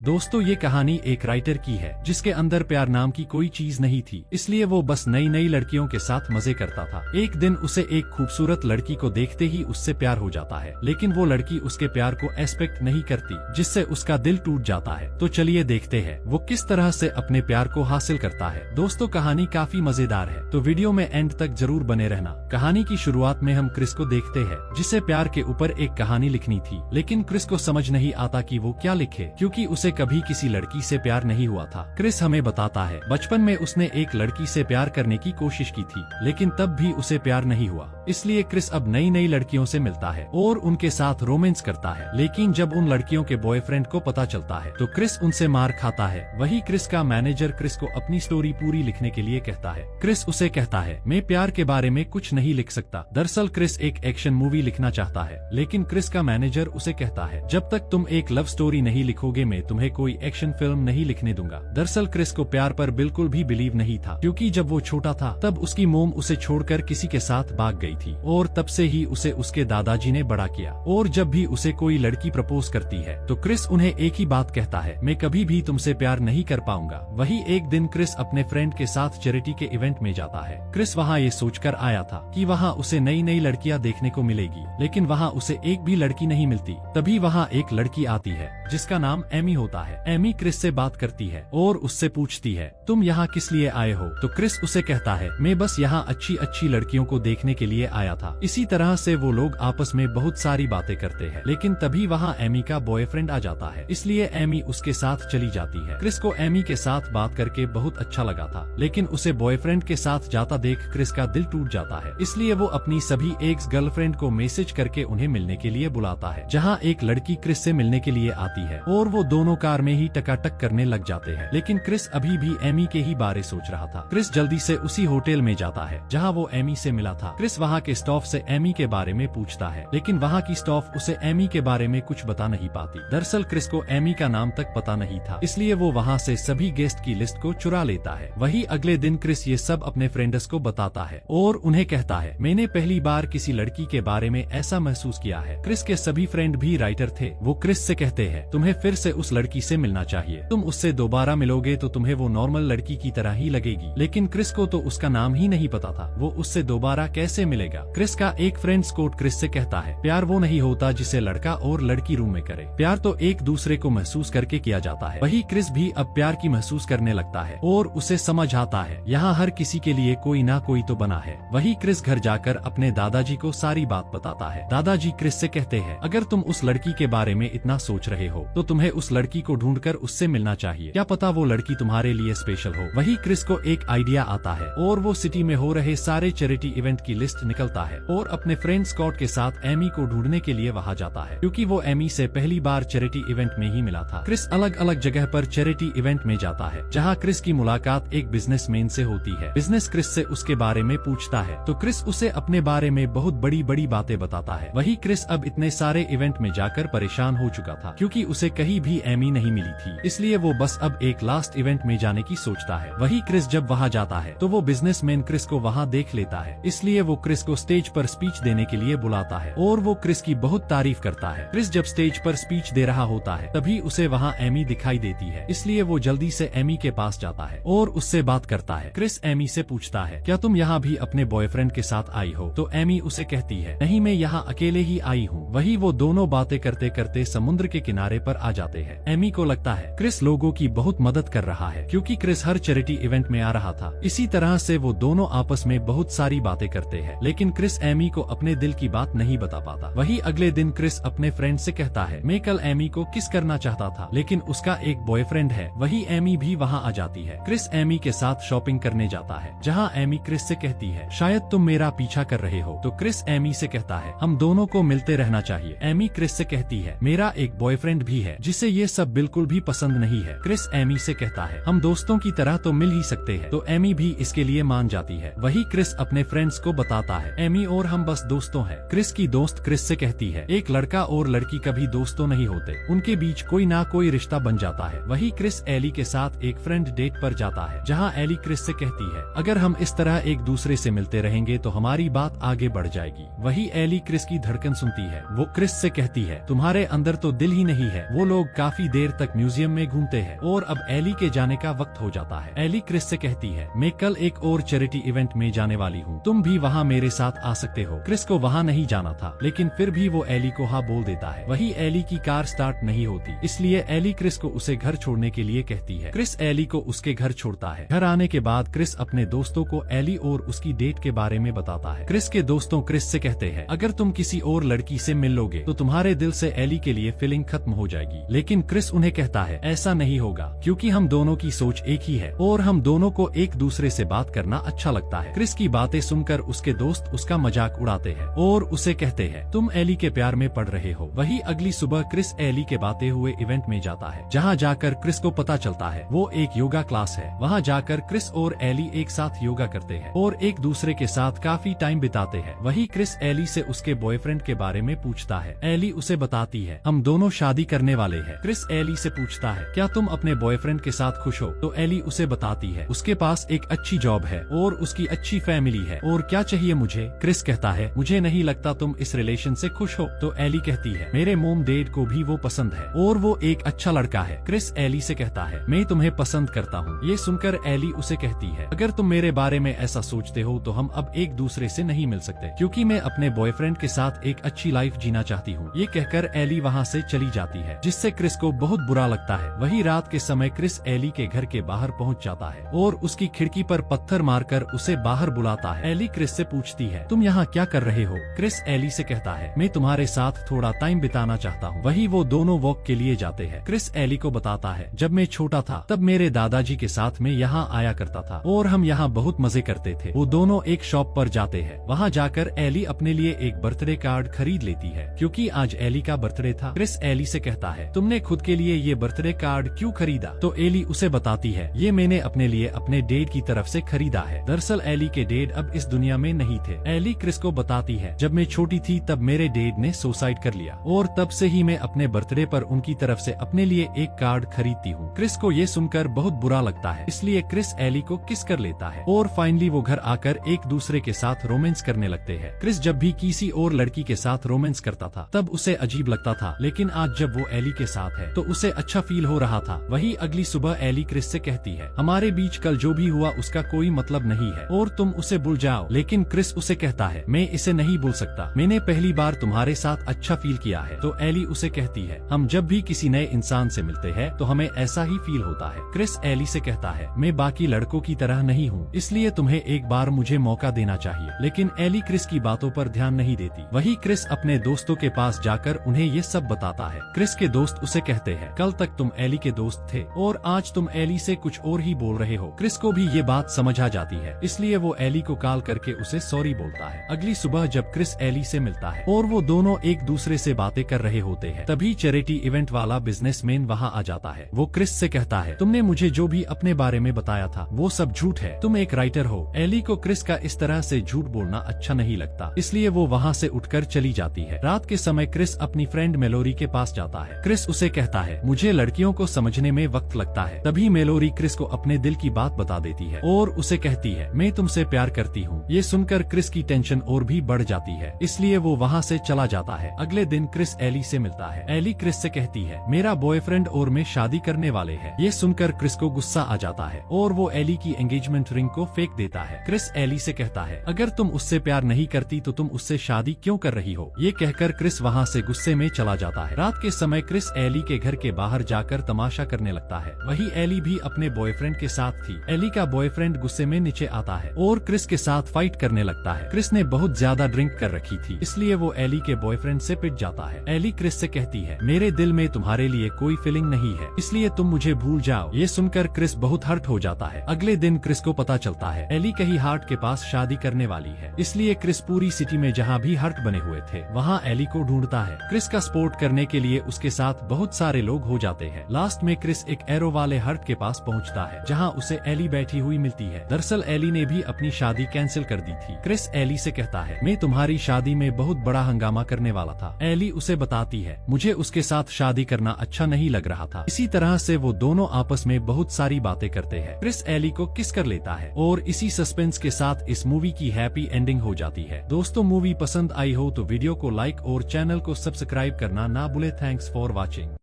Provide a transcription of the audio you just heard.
दोस्तों ये कहानी एक राइटर की है जिसके अंदर प्यार नाम की कोई चीज नहीं थी, इसलिए वो बस नई नई लड़कियों के साथ मजे करता था। एक दिन उसे एक खूबसूरत लड़की को देखते ही उससे प्यार हो जाता है, लेकिन वो लड़की उसके प्यार को एक्सपेक्ट नहीं करती, जिससे उसका दिल टूट जाता है। तो चलिए देखते हैं वो किस तरह से अपने प्यार को हासिल करता है। दोस्तों कहानी काफी मजेदार है, तो वीडियो में एंड तक जरूर बने रहना। कहानी की शुरुआत में हम क्रिस को देखते हैं, जिसे प्यार के ऊपर एक कहानी लिखनी थी, लेकिन क्रिस को समझ नहीं आता कि वो क्या लिखे, क्योंकि उसे कभी किसी लड़की से प्यार नहीं हुआ था। क्रिस हमें बताता है बचपन में उसने एक लड़की से प्यार करने की कोशिश की थी, लेकिन तब भी उसे प्यार नहीं हुआ। इसलिए क्रिस अब नई नई लड़कियों से मिलता है और उनके साथ रोमांस करता है, लेकिन जब उन लड़कियों के बॉयफ्रेंड को पता चलता है तो क्रिस उनसे मार खाता है। वही क्रिस का मैनेजर क्रिस को अपनी स्टोरी पूरी लिखने के लिए कहता है। क्रिस उसे कहता है मैं प्यार के बारे में कुछ नहीं लिख सकता। दरअसल क्रिस एक एक्शन मूवी लिखना चाहता है, लेकिन क्रिस का मैनेजर उसे कहता है जब तक तुम एक लव स्टोरी नहीं लिखोगे मैं तुम्हें कोई एक्शन फिल्म नहीं लिखने दूंगा। दरअसल क्रिस को प्यार पर बिल्कुल भी बिलीव नहीं था, क्योंकि जब वो छोटा था तब उसकी मोम उसे छोड़कर किसी के साथ भाग गई थी और तब से ही उसे उसके दादाजी ने बड़ा किया। और जब भी उसे कोई लड़की प्रपोज करती है तो क्रिस उन्हें एक ही बात कहता है, मैं कभी भी तुमसे प्यार नहीं कर पाऊंगा। वही एक दिन क्रिस अपने फ्रेंड के साथ चैरिटी के इवेंट में जाता है। क्रिस वहाँ ये सोचकर आया था कि वहाँ उसे नई नई लड़कियाँ देखने को मिलेगी, लेकिन वहाँ उसे एक भी लड़की नहीं मिलती। तभी वहाँ एक लड़की आती है जिसका नाम एमी होता है। एमी क्रिस से बात करती है और उससे पूछती है तुम यहाँ किस लिए आए हो। तो क्रिस उसे कहता है मैं बस यहाँ अच्छी अच्छी लड़कियों को देखने के लिए आया था। इसी तरह से वो लोग आपस में बहुत सारी बातें करते हैं, लेकिन तभी वहाँ एमी का बॉयफ्रेंड आ जाता है, इसलिए एमी उसके साथ चली जाती है। क्रिस को एमी के साथ बात करके बहुत अच्छा लगा था, लेकिन उसे बॉयफ्रेंड के साथ जाता देख क्रिस का दिल टूट जाता है। इसलिए वो अपनी सभी एक्स गर्लफ्रेंड को मैसेज करके उन्हें मिलने के लिए बुलाता है, जहाँ एक लड़की क्रिस से मिलने के लिए आती है और वो दोनों कार में ही टकाटक करने लग जाते हैं। लेकिन क्रिस अभी भी एमी के ही बारे सोच रहा था। क्रिस जल्दी से उसी होटल में जाता है जहाँ वो एमी से मिला था। क्रिस वहाँ के स्टाफ से एमी के बारे में पूछता है, लेकिन वहाँ की स्टाफ उसे एमी के बारे में कुछ बता नहीं पाती। दरअसल क्रिस को एमी का नाम तक पता नहीं था, इसलिए वो वहाँ से सभी गेस्ट की लिस्ट को चुरा लेता है। वही अगले दिन क्रिस ये सब अपने फ्रेंड्स को बताता है और उन्हें कहता है मैंने पहली बार किसी लड़की के बारे में ऐसा महसूस किया है। क्रिस के सभी फ्रेंड भी राइटर थे। वो क्रिस से कहते हैं तुम्हें फिर से उस लड़की से मिलना चाहिए, तुम उससे दोबारा मिलोगे तो तुम्हें वो नॉर्मल लड़की की तरह ही लगेगी। लेकिन क्रिस को तो उसका नाम ही नहीं पता था, वो उससे दोबारा कैसे मिलेगा। क्रिस का एक फ्रेंड स्कॉट क्रिस से कहता है प्यार वो नहीं होता जिसे लड़का और लड़की रूम में करे, प्यार तो एक दूसरे को महसूस करके किया जाता है। वही क्रिस भी अब प्यार की महसूस करने लगता है और उसे समझ आता है यहाँ हर किसी के लिए कोई ना कोई तो बना है। वही क्रिस घर जाकर अपने दादाजी को सारी बात बताता है। दादाजी क्रिस से कहते हैं अगर तुम उस लड़की के बारे में इतना सोच रहे हो तो तुम्हें उस लड़की को ढूंढकर उससे मिलना चाहिए, क्या पता वो लड़की तुम्हारे लिए स्पेशल हो। वही क्रिस को एक आइडिया आता है और वो सिटी में हो रहे सारे चैरिटी इवेंट की लिस्ट निकलता है और अपने फ्रेंड स्कॉट के साथ एमी को ढूंढने के लिए वहाँ जाता है, क्योंकि वो एमी से पहली बार चैरिटी इवेंट में ही मिला था। क्रिस अलग अलग जगह पर चैरिटी इवेंट में जाता है, जहाँ क्रिस की मुलाकात एक बिजनेसमैन से होती है। बिजनेस क्रिस से उसके बारे में पूछता है तो क्रिस उसे अपने बारे में बहुत बड़ी बड़ी बातें बताता है। वही क्रिस अब इतने सारे इवेंट में जाकर परेशान हो चुका था, क्योंकि उसे कहीं भी एमी नहीं मिली थी, इसलिए वो बस अब एक लास्ट इवेंट में जाने की सोचता है। वही क्रिस जब वहाँ जाता है तो वो बिजनेसमैन क्रिस को वहाँ देख लेता है, इसलिए वो क्रिस को स्टेज पर स्पीच देने के लिए बुलाता है और वो क्रिस की बहुत तारीफ करता है। क्रिस जब स्टेज पर स्पीच दे रहा होता है तभी उसे वहाँ एमी दिखाई देती है, इसलिए वो जल्दी से एमी के पास जाता है और उससे बात करता है। क्रिस एमी से पूछता है क्या तुम यहाँ भी अपने बॉयफ्रेंड के साथ आई हो। तो एमी उसे कहती है नहीं मैं यहाँ अकेले ही आई हूँ। वही वो दोनों बातें करते करते समुद्र के किनारे पर आ जाते हैं। एमी को लगता है क्रिस लोगों की बहुत मदद कर रहा है, क्योंकि क्रिस हर चैरिटी इवेंट में आ रहा था। इसी तरह से वो दोनों आपस में बहुत सारी बातें करते हैं, लेकिन क्रिस एमी को अपने दिल की बात नहीं बता पाता। वही अगले दिन क्रिस अपने फ्रेंड से कहता है मैं कल एमी को किस करना चाहता था, लेकिन उसका एक बॉयफ्रेंड है। वही एमी भी वहाँ आ जाती है। क्रिस एमी के साथ शॉपिंग करने जाता है, जहाँ एमी क्रिस से कहती है शायद तुम मेरा पीछा कर रहे हो। तो क्रिस एमी से कहता है हम दोनों को मिलते रहना चाहिए। एमी क्रिस से कहती है मेरा एक बॉयफ्रेंड भी है जिसे ये सब बिल्कुल भी पसंद नहीं है। क्रिस एमी से कहता है हम दोस्तों की तरह तो मिल ही सकते हैं। तो एमी भी इसके लिए मान जाती है। वही क्रिस अपने फ्रेंड्स को बताता है एमी और हम बस दोस्तों हैं। क्रिस की दोस्त क्रिस से कहती है एक लड़का और लड़की कभी दोस्तों नहीं होते, उनके बीच कोई ना कोई रिश्ता बन जाता है। वही क्रिस एली के साथ एक फ्रेंड डेट पर जाता है, जहाँ एली क्रिस से कहती है अगर हम इस तरह एक दूसरे से मिलते रहेंगे तो हमारी बात आगे बढ़ जाएगी। वही एली क्रिस की धड़कन सुनती है। वो क्रिस से कहती है तुम्हारे अंदर तो दिल ही नहीं है। वो लोग काफी देर तक म्यूजियम में घूमते हैं और अब एली के जाने का वक्त हो जाता है। एली क्रिस से कहती है, मैं कल एक और चैरिटी इवेंट में जाने वाली हूँ, तुम भी वहाँ मेरे साथ आ सकते हो। क्रिस को वहाँ नहीं जाना था, लेकिन फिर भी वो एली को हाँ बोल देता है। वही एली की कार स्टार्ट नहीं होती, इसलिए एली क्रिस को उसे घर छोड़ने के लिए कहती है। क्रिस एली को उसके घर छोड़ता है। घर आने के बाद क्रिस अपने दोस्तों को एली और उसकी डेट के बारे में बताता है। क्रिस के दोस्तों क्रिस से कहते हैं, अगर तुम किसी और लड़की से मिल लोगे तो तुम्हारे दिल से एली के लिए फीलिंग खत्म हो जाएगी। लेकिन क्रिस उन्हें कहता है, ऐसा नहीं होगा, क्योंकि हम दोनों की सोच एक ही है और हम दोनों को एक दूसरे से बात करना अच्छा लगता है। क्रिस की बातें सुनकर उसके दोस्त उसका मजाक उड़ाते हैं और उसे कहते हैं, तुम एली के प्यार में पड़ रहे हो। वही अगली सुबह क्रिस एली के बातें हुए इवेंट में जाता है, जहाँ जाकर क्रिस को पता चलता है वो एक योगा क्लास है। वहाँ जाकर क्रिस और एली एक साथ योगा करते हैं और एक दूसरे के साथ काफी टाइम बिताते हैं। वही क्रिस एली से उसके बॉयफ्रेंड के बारे में पूछता है। एली उसे बताती है, हम दोनों शादी करने वाले हैं। क्रिस एली से पूछता है, क्या तुम अपने बॉयफ्रेंड के साथ खुश हो? तो एली उसे बताती है, उसके पास एक अच्छी जॉब है और उसकी अच्छी फैमिली है, और क्या चाहिए मुझे? क्रिस कहता है, मुझे नहीं लगता तुम इस रिलेशन से खुश हो। तो एली कहती है, मेरे मोम डैड को भी वो पसंद है और वो एक अच्छा लड़का है। क्रिस एली से कहता है, मैं तुम्हें पसंद करता हूँ। ये सुनकर एली उसे कहती है, अगर तुम मेरे बारे में ऐसा सोचते हो तो हम अब एक दूसरे से नहीं मिल सकते, क्योंकि मैं अपने बॉयफ्रेंड के साथ एक अच्छी लाइफ जीना चाहती हूँ। ये कहकर एली वहाँ से चली जाती है, जिससे क्रिस को बहुत बुरा लगता है। वही रात के समय क्रिस एली के घर के बाहर पहुँच जाता है और उसकी खिड़की पर पत्थर मारकर उसे बाहर बुलाता है। एली क्रिस से पूछती है, तुम यहाँ क्या कर रहे हो? क्रिस एली से कहता है, मैं तुम्हारे साथ थोड़ा टाइम बिताना चाहता हूँ। वही वो दोनों वॉक के लिए जाते हैं। क्रिस एली को बताता है, जब मैं छोटा था तब मेरे दादाजी के साथ में यहाँ आया करता था और हम यहाँ बहुत मजे करते थे। वो दोनों एक शॉप पर जाते हैं। वहाँ जाकर एली अपने लिए एक बर्थडे कार्ड खरीद लेती है, क्योंकि आज एली का बर्थडे था। क्रिस एली से कहता है, तुमने खुद के लिए ये बर्थडे कार्ड क्यों खरीदा? तो एली उसे बताती है, ये मैंने अपने लिए अपने डैड की तरफ से खरीदा है। दरअसल एली के डैड अब इस दुनिया में नहीं थे। एली क्रिस को बताती है, जब मैं छोटी थी तब मेरे डैड ने सुसाइड कर लिया और तब से ही मैं अपने बर्थडे पर उनकी तरफ से अपने लिए एक कार्ड खरीदती हूँ। क्रिस को ये सुनकर बहुत बुरा लगता है, इसलिए क्रिस एली को किस कर लेता है और फाइनली वो घर आकर एक दूसरे के साथ रोमांस करने लगते हैं। क्रिस जब भी किसी और लड़की के साथ रोमांस करता था तब उसे अजीब लगता था, लेकिन आज जब वो एली के साथ है तो उसे अच्छा फील हो रहा था। वही अगली सुबह एली क्रिस से कहती है, हमारे बीच कल जो भी हुआ उसका कोई मतलब नहीं है और तुम उसे भूल जाओ। लेकिन क्रिस उसे कहता है, मैं इसे नहीं भूल सकता, मैंने पहली बार तुम्हारे साथ अच्छा फील किया है। तो एली उसे कहती है, हम जब भी किसी नए इंसान से मिलते हैं तो हमें ऐसा ही फील होता है। क्रिस एली से कहता है, मैं बाकी लड़कों की तरह नहीं हूँ, इसलिए तुम्हें एक बार मुझे मौका देना चाहिए। लेकिन एली क्रिस की बातों पर ध्यान नहीं देती। वही क्रिस अपने दोस्तों के पास जाकर उन्हें ये सब बताता है। क्रिस के दोस्त उसे कहते हैं, कल तक तुम एली के दोस्त थे और आज तुम एली से कुछ और ही बोल रहे हो। क्रिस को भी ये बात समझ आ जाती है, इसलिए वो एली को कॉल करके उसे सॉरी बोलता है। अगली सुबह जब क्रिस एली से मिलता है और वो दोनों एक दूसरे से बातें कर रहे होते हैं, तभी चैरिटी इवेंट वाला बिजनेसमैन वहाँ आ जाता है। वो क्रिस से कहता है, तुमने मुझे जो भी अपने बारे में बताया था वो सब झूठ है, तुम एक राइटर हो। एली को क्रिस का इस तरह से झूठ बोलना अच्छा नहीं लगता, इसलिए वो वहाँ से उठकर चली जाती है। रात के समय क्रिस अपनी फ्रेंड मेलोरी के पास जाता है। क्रिस उसे कहता है, मुझे लड़कियों को समझने में वक्त लगता है। तभी मेलोरी क्रिस को अपने दिल की बात बता देती है और उसे कहती है, मैं तुमसे प्यार करती हूँ। ये सुनकर क्रिस की टेंशन और भी बढ़ जाती है, इसलिए वो वहाँ से चला जाता है। अगले दिन क्रिस एली से मिलता है। एली क्रिस से कहती है, मेरा बॉयफ्रेंड और मैं शादी करने वाले हैं। ये सुनकर क्रिस को गुस्सा आ जाता है और वो एली की एंगेजमेंट रिंग को फेंक देता है। क्रिस एली से कहता है, अगर तुम उससे प्यार नहीं करती तो तुम उससे शादी क्यों कर रही हो? ये कहकर क्रिस वहाँ से गुस्से में चला जाता है। रात के समय क्रिस एली के घर के बाहर जाकर तमाशा करने लगता है। वही एली भी अपने बॉयफ्रेंड के साथ थी। एली का बॉयफ्रेंड गुस्से में नीचे आता है और क्रिस के साथ फाइट करने लगता है। क्रिस ने बहुत ज्यादा ड्रिंक कर रखी थी, इसलिए वो एली के बॉयफ्रेंड से पिट जाता है। एली क्रिस से कहती है, मेरे दिल में तुम्हारे लिए कोई फीलिंग नहीं है, इसलिए तुम मुझे भूल जाओ। ये सुनकर क्रिस बहुत हर्ट हो जाता है। अगले दिन क्रिस को पता चलता है एली कहीं हार्ट के पास शादी करने वाली है, इसलिए क्रिस पूरी सिटी में जहाँ भी हर्ट बने हुए थे वहाँ एली को ढूंढता है। क्रिस का सपोर्ट करने के लिए उसके साथ बहुत सारे लोग हो जाते हैं। लास्ट में क्रिस एक एरो वाले हर्ट के पास पहुँचता है, जहाँ उसे एली बैठी हुई मिलती है। दरअसल एली ने भी अपनी शादी कैंसिल कर दी थी। क्रिस एली से कहता है, मैं तुम्हारी शादी में बहुत बड़ा हंगामा करने वाला था। एली उसे बताती है, मुझे उसके साथ शादी करना अच्छा नहीं लग रहा था। इसी तरह से वो दोनों आपस में बहुत सारी बातें करते हैं। क्रिस एली को किस कर लेता है और इसी सस्पेंस के साथ इस मूवी की हैप्पी एंडिंग हो जाती है। दोस्तों, मूवी पसंद आई हो तो वीडियो को लाइक और चैनल को सब्सक्राइब करना ना भूले। Thanks for watching.